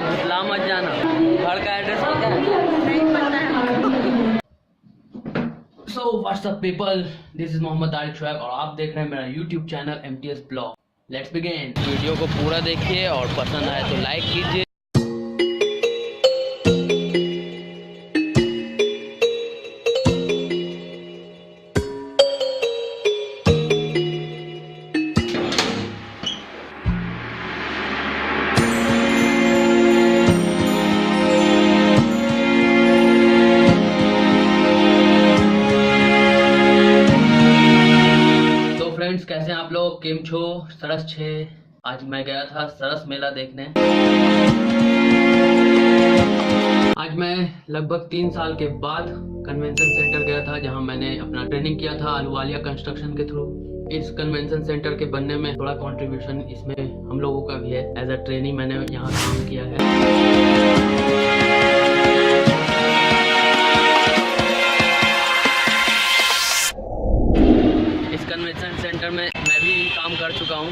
भुतला मत जाना। घर का एड्रेस पता है? नहीं पता है। So what's up people, this is Mohammad Arif Shoaib और आप देख रहे हैं मेरा YouTube channel MTS blog. Let's begin. Video को पूरा देखिए और पसंद आए तो लाइक कीजिए। फ्रेंड्स कैसे हैं आप लोग, केम छो सरस छे। आज मैं गया था सरस मेला देखने। आज मैं लगभग 3 साल के बाद कन्वेंशन सेंटर गया था, जहां मैंने अपना ट्रेनिंग किया था अहलुवालिया कंस्ट्रक्शन के थ्रू। इस कन्वेंशन सेंटर के बनने में थोड़ा कंट्रीब्यूशन इसमें हम लोगों का भी है। एज अ ट्रेनी मैंने यहाँ काम किया है। कन्वेंशन सेंटर में मैं भी काम कर चुका हूँ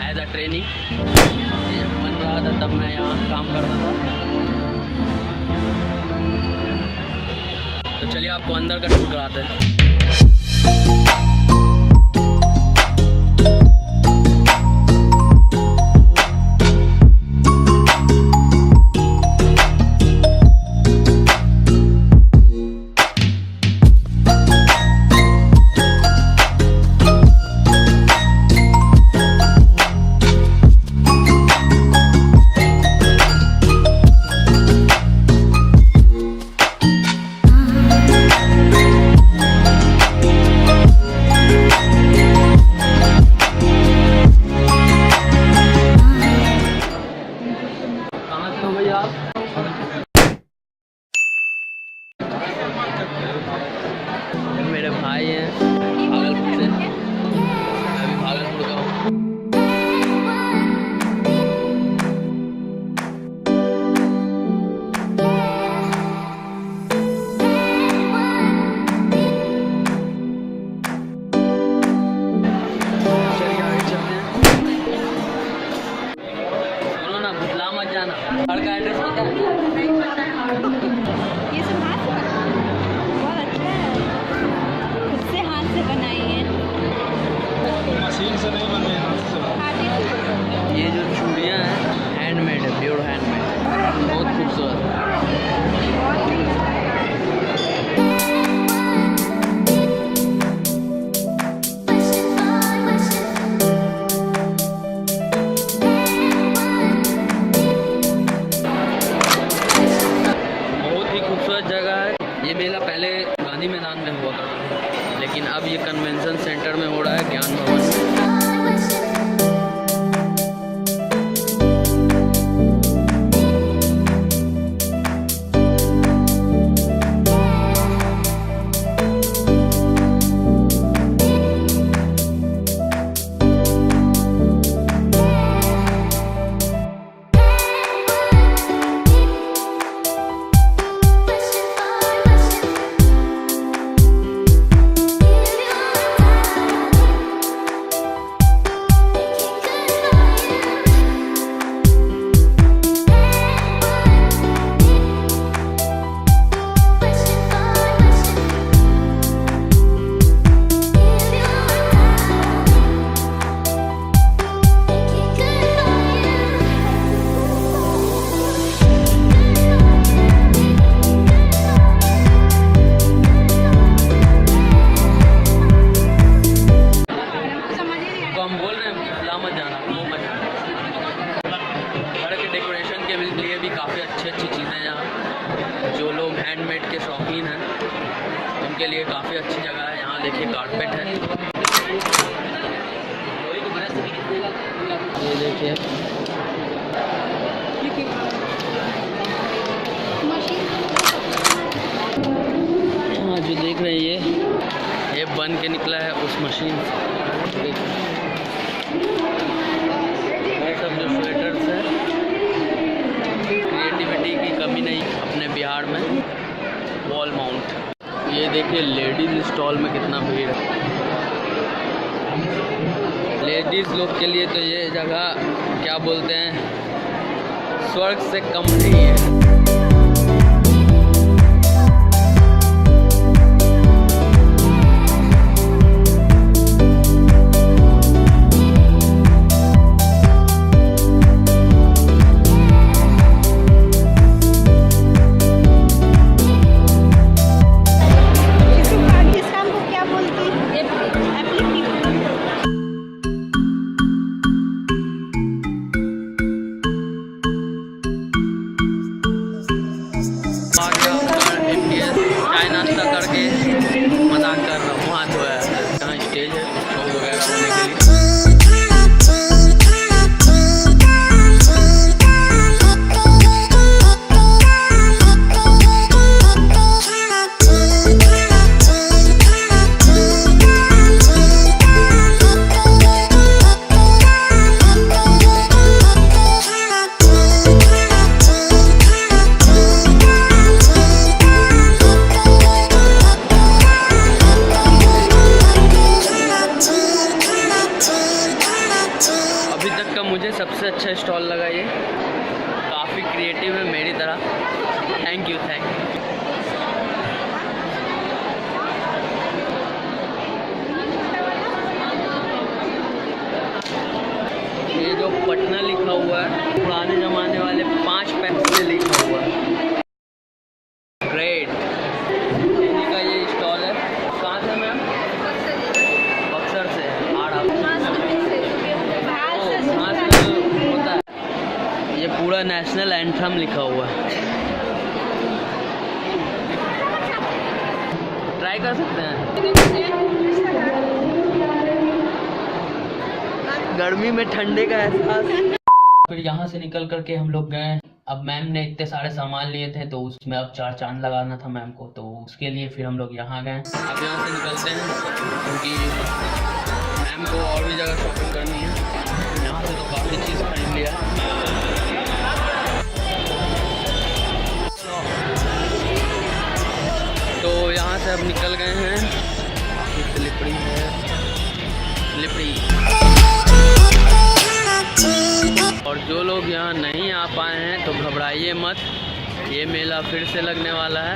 एज अ ट्रेनी। बन रहा था तब मैं यहाँ काम कर रहा था। तो चलिए आपको अंदर का टूर कराते हैं। मेरे भाई हैं भागलपुर से, मैं भी भागलपुर का हूँ। चलिए आगे चलते हैं। सुनो ना, भुतला मत जाना। घर का एड्रेस पता है? नहीं पता है। ये सब हाथ बहुत अच्छा है, खुद से हाथ से बनाई है, मशीन से नहीं बने, हाथ से बने। ये जो चूड़ियाँ हैं हैंडमेड है, प्योर हैंडमेड, बहुत खूबसूरत है। बहुत ही खूबसूरत जगह है। ये मेला पहले गांधी मैदान में हुआ करता था, लेकिन अब ये कन्वेंशन सेंटर में हो रहा है, ज्ञान भवन में। के लिए काफ़ी अच्छी जगह है। यहाँ देखिए कारपेट है, ये देखिए हाँ जो देख रहे हैं ये बन के निकला है उस मशीन से। ये सब जो स्वेटर्स है, क्रिएटिविटी की कमी नहीं अपने बिहार में। वॉल माउंट, ये देखिए लेडीज़ स्टॉल में कितना भीड़ है। लेडीज़ लोग के लिए तो ये जगह क्या बोलते हैं, स्वर्ग से कम नहीं है। चाय नाश्ता करके मजाक कर रहा हूँ। वहाँ जो है जहाँ स्टेज है शो वगैरह होने के लिए। मुझे सबसे अच्छा स्टॉल लगा ये, काफ़ी क्रिएटिव है मेरी तरह। Thank you. ये जो पटना लिखा हुआ है पुराने ज़माने वाले 5 पैसे से लिखा हुआ है। ग्रेट। इन्हीं का ये स्टॉल है। कहाँ से मैम? बक्सर से। ये पूरा नेशनल एंथम लिखा हुआ है। ट्राई कर सकते हैं। गर्मी में ठंडे का एहसास। फिर यहाँ से निकल करके हम लोग गए। अब मैम ने इतने सारे सामान लिए थे तो उसमें अब 4 चांद लगाना था मैम को, तो उसके लिए फिर हम लोग यहाँ गए। अब यहाँ से निकलते हैं क्योंकि मैम को और भी जगह शॉपिंग करनी है। यहाँ से तो काफ़ी चीज़ खरीद लिया। तो यहाँ से अब निकल गए हैं। स्लिपरी है, स्लिपरी। और जो लोग यहाँ नहीं आ पाए हैं तो घबराइए मत, ये मेला फिर से लगने वाला है।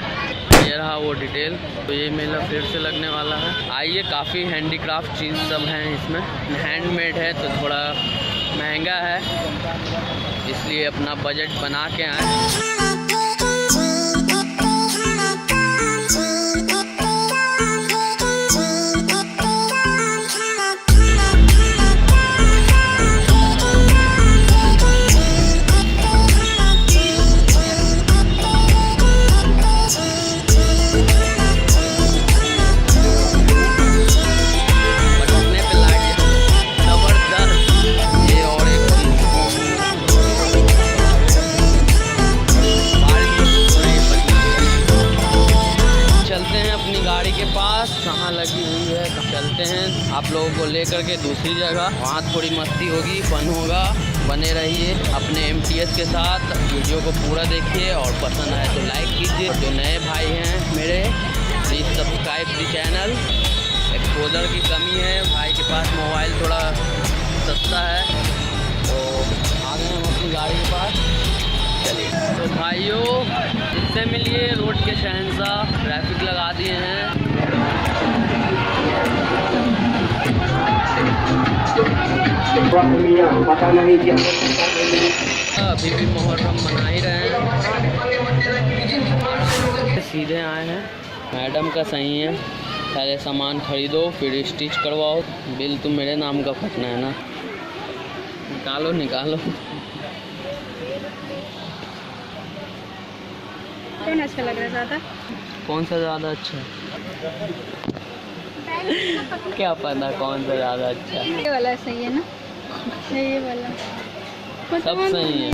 ये रहा वो डिटेल। तो ये मेला फिर से लगने वाला है। आइए, काफ़ी हैंडीक्राफ्ट चीज़ सब हैं इसमें। हैंडमेड है तो थोड़ा महंगा है, इसलिए अपना बजट बना के आए। कहाँ लगी हुई है, चलते हैं आप लोगों को लेकर के दूसरी जगह। वहाँ थोड़ी मस्ती होगी, फन होगा। बने रहिए अपने MTS के साथ। वीडियो को पूरा देखिए और पसंद आए तो लाइक कीजिए। जो नए भाई हैं मेरे, please subscribe the channel. Exposure की कमी है, भाई के पास मोबाइल थोड़ा सस्ता है, तो आ गए हम अपनी गाड़ी के पास। चलिए तो भाइयों, इससे मिलिए रोड के शहंशाह। ट्रैफिक लगा दिए हैं। अभी भी मुहर्रम मना ही रहे हैं। सीधे आए हैं। मैडम का सही है, पहले सामान खरीदो फिर स्टिच करवाओ। बिल तो मेरे नाम का फटना है ना। निकालो निकालो। कौन अच्छा लग रहा है ज़्यादा? कौन सा ज़्यादा अच्छा है? क्या पता कौन सा ज़्यादा अच्छा है। ये वाला सही है ना? ये वाला सब सही है।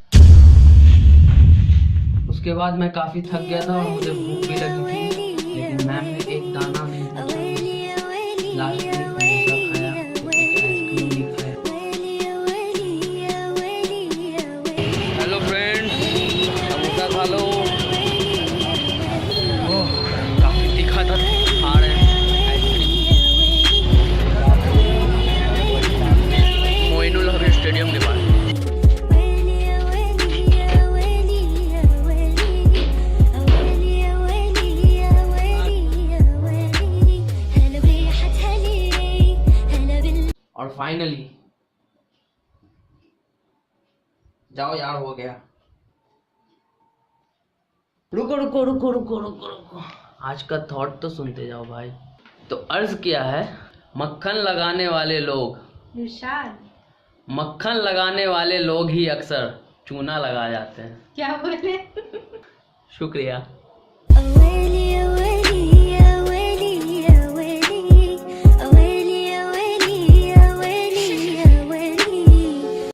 उसके बाद मैं काफ़ी थक गया था और मुझे भूख भी लगी थी, लेकिन मैम ने एक दाना नहीं पूछा। लास्ट में समोसा खाया, आइसक्रीम भी खाया। हेलो फ्रेंड्स, समोसा खा लो। ओह, काफ़ी तीखा था। खा रहे हैं स्टेडियम के पास। फाइनली। जाओ यार, हो गया। रुको रुको रुको रुको रुको रुको, आज का थॉट तो सुनते जाओ भाई। तो अर्ज किया है, मक्खन लगाने वाले लोग, इरशाद। मक्खन लगाने वाले लोग ही अक्सर चूना लगा जाते हैं। क्या बोले? शुक्रिया।